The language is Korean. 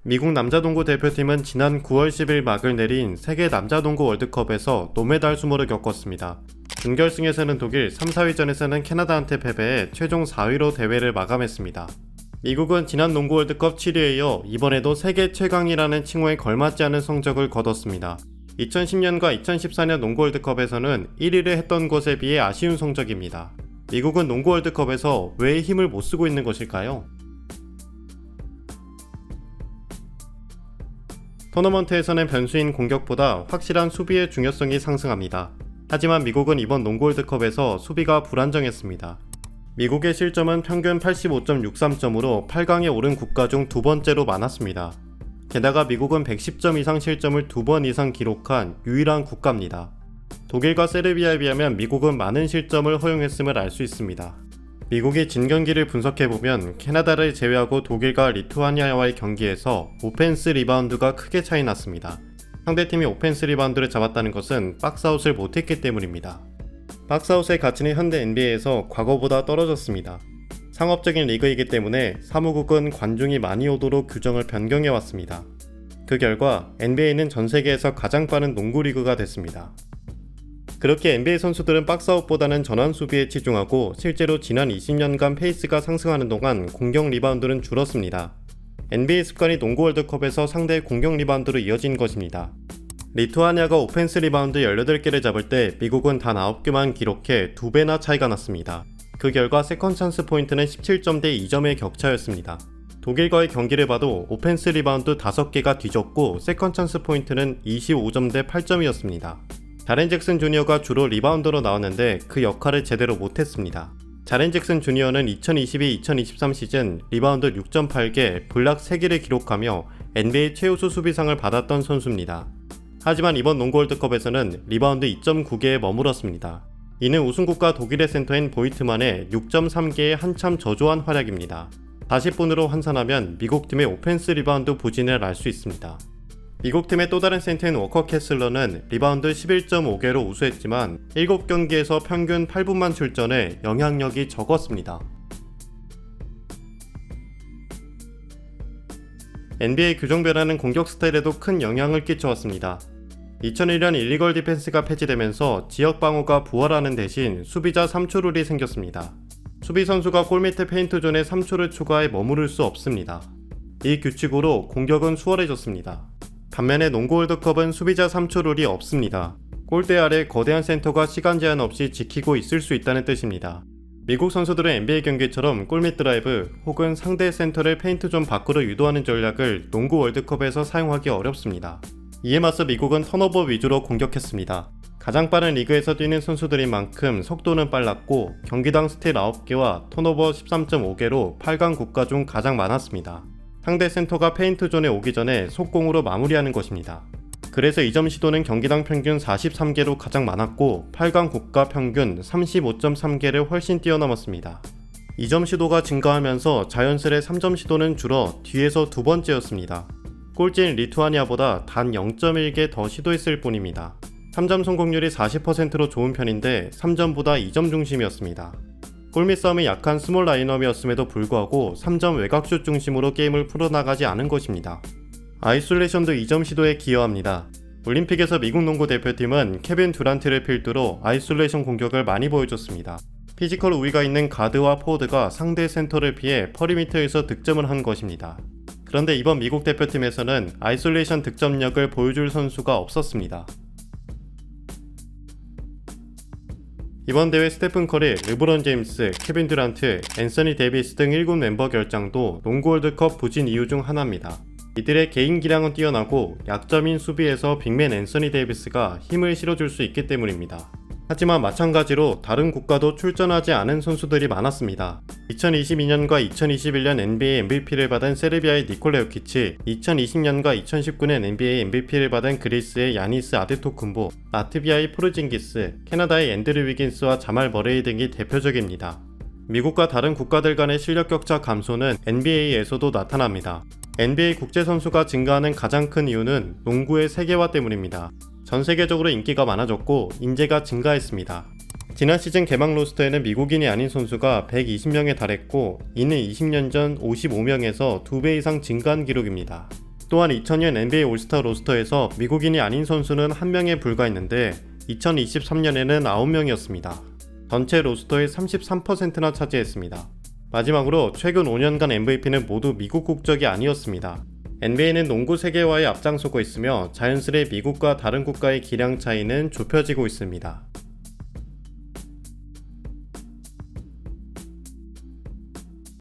미국 남자농구 대표팀은 지난 9월 10일 막을 내린 세계 남자농구 월드컵에서 노메달 수모를 겪었습니다. 준결승에서는 독일, 3, 4위전에서는 캐나다한테 패배해 최종 4위로 대회를 마감했습니다. 미국은 지난 농구 월드컵 7위에 이어 이번에도 세계 최강이라는 칭호에 걸맞지 않은 성적을 거뒀습니다. 2010년과 2014년 농구 월드컵에서는 1위를 했던 것에 비해 아쉬운 성적입니다. 미국은 농구 월드컵에서 왜 힘을 못 쓰고 있는 것일까요? 토너먼트에서는 변수인 공격보다 확실한 수비의 중요성이 상승합니다. 하지만 미국은 이번 농구 월드컵에서 수비가 불안정했습니다. 미국의 실점은 평균 85.63점으로 8강에 오른 국가 중 두 번째로 많았습니다. 게다가 미국은 110점 이상 실점을 2번 이상 기록한 유일한 국가입니다. 독일과 세르비아에 비하면 미국은 많은 실점을 허용했음을 알 수 있습니다. 미국이 진 경기를 분석해보면 캐나다를 제외하고 독일과 리투아니아와의 경기에서 오펜스 리바운드가 크게 차이 났습니다. 상대팀이 오펜스 리바운드를 잡았다는 것은 박스아웃을 못했기 때문입니다. 박스아웃의 가치는 현대 NBA에서 과거보다 떨어졌습니다. 상업적인 리그이기 때문에 사무국은 관중이 많이 오도록 규정을 변경해왔습니다. 그 결과 NBA는 전 세계에서 가장 빠른 농구 리그가 됐습니다. 그렇게 NBA 선수들은 박스아웃보다는 전환 수비에 치중하고 실제로 지난 20년간 페이스가 상승하는 동안 공격 리바운드는 줄었습니다. NBA 습관이 농구 월드컵에서 상대의 공격 리바운드로 이어진 것입니다. 리투아니아가 오펜스 리바운드 18개를 잡을 때 미국은 단 9개만 기록해 2배나 차이가 났습니다. 그 결과 세컨 찬스 포인트는 17점 대 2점의 격차였습니다. 독일과의 경기를 봐도 오펜스 리바운드 5개가 뒤졌고 세컨 찬스 포인트는 25점 대 8점이었습니다. 자렌 잭슨 주니어가 주로 리바운더로 나왔는데 그 역할을 제대로 못했습니다. 자렌 잭슨 주니어는 2022-2023 시즌 리바운드 6.8개, 블락 3개를 기록하며 NBA 최우수 수비상을 받았던 선수입니다. 하지만 이번 농구 월드컵에서는 리바운드 2.9개에 머물었습니다. 이는 우승국가 독일의 센터인 보이트만의 6.3개의 한참 저조한 활약입니다. 40분으로 환산하면 미국팀의 오펜스 리바운드 부진을 알 수 있습니다. 미국팀의 또 다른 센터인 워커 캐슬러는 리바운드 11.5개로 우수했지만 7경기에서 평균 8분만 출전해 영향력이 적었습니다. NBA 규정 변화는 공격 스타일에도 큰 영향을 끼쳐왔습니다. 2001년 일리걸 디펜스가 폐지되면서 지역 방어가 부활하는 대신 수비자 3초 룰이 생겼습니다. 수비 선수가 골밑의 페인트존에 3초를 초과해 머무를 수 없습니다. 이 규칙으로 공격은 수월해졌습니다. 반면에 농구 월드컵은 수비자 3초 룰이 없습니다. 골대 아래 거대한 센터가 시간 제한 없이 지키고 있을 수 있다는 뜻입니다. 미국 선수들은 NBA 경기처럼 골밑 드라이브 혹은 상대 센터를 페인트존 밖으로 유도하는 전략을 농구 월드컵에서 사용하기 어렵습니다. 이에 맞서 미국은 턴오버 위주로 공격했습니다. 가장 빠른 리그에서 뛰는 선수들인 만큼 속도는 빨랐고 경기당 스틸 9개와 턴오버 13.5개로 8강 국가 중 가장 많았습니다. 상대 센터가 페인트존에 오기 전에 속공으로 마무리하는 것입니다. 그래서 2점 시도는 경기당 평균 43개로 가장 많았고 8강 국가 평균 35.3개를 훨씬 뛰어넘었습니다. 2점 시도가 증가하면서 자연스레 3점 시도는 줄어 뒤에서 두 번째였습니다. 꼴찌인 리투아니아보다 단 0.1개 더 시도했을 뿐입니다. 3점 성공률이 40%로 좋은 편인데 3점보다 2점 중심이었습니다. 골밑 싸움이 약한 스몰 라인업이었음에도 불구하고 3점 외곽슛 중심으로 게임을 풀어나가지 않은 것입니다. 아이솔레이션도 2점 시도에 기여합니다. 올림픽에서 미국 농구 대표팀은 케빈 듀란트를 필두로 아이솔레이션 공격을 많이 보여줬습니다. 피지컬 우위가 있는 가드와 포워드가 상대 센터를 피해 퍼리미터에서 득점을 한 것입니다. 그런데 이번 미국 대표팀에서는 아이솔레이션 득점력을 보여줄 선수가 없었습니다. 이번 대회 스테픈 커리, 르브론 제임스, 케빈 듀란트, 앤서니 데이비스 등 7 멤버 결장도 농구 월드컵 부진 이유 중 하나입니다. 이들의 개인 기량은 뛰어나고 약점인 수비에서 빅맨 앤서니 데이비스가 힘을 실어줄 수 있기 때문입니다. 하지만 마찬가지로 다른 국가도 출전하지 않은 선수들이 많았습니다. 2022년과 2021년 NBA MVP를 받은 세르비아의 니콜라 요키치, 2020년과 2019년 NBA MVP를 받은 그리스의 야니스 아데토쿤보, 라트비아의 포르징기스, 캐나다의 앤드류 위긴스와 자말 머레이 등이 대표적입니다. 미국과 다른 국가들 간의 실력 격차 감소는 NBA에서도 나타납니다. NBA 국제 선수가 증가하는 가장 큰 이유는 농구의 세계화 때문입니다. 전 세계적으로 인기가 많아졌고 인재가 증가했습니다. 지난 시즌 개막 로스터에는 미국인이 아닌 선수가 120명에 달했고 이는 20년 전 55명에서 2배 이상 증가한 기록입니다. 또한 2000년 NBA 올스타 로스터에서 미국인이 아닌 선수는 1명에 불과했는데 2023년에는 9명이었습니다. 전체 로스터의 33%나 차지했습니다. 마지막으로 최근 5년간 MVP는 모두 미국 국적이 아니었습니다. NBA는 농구 세계화에 앞장서고 있으며 자연스레 미국과 다른 국가의 기량 차이는 좁혀지고 있습니다.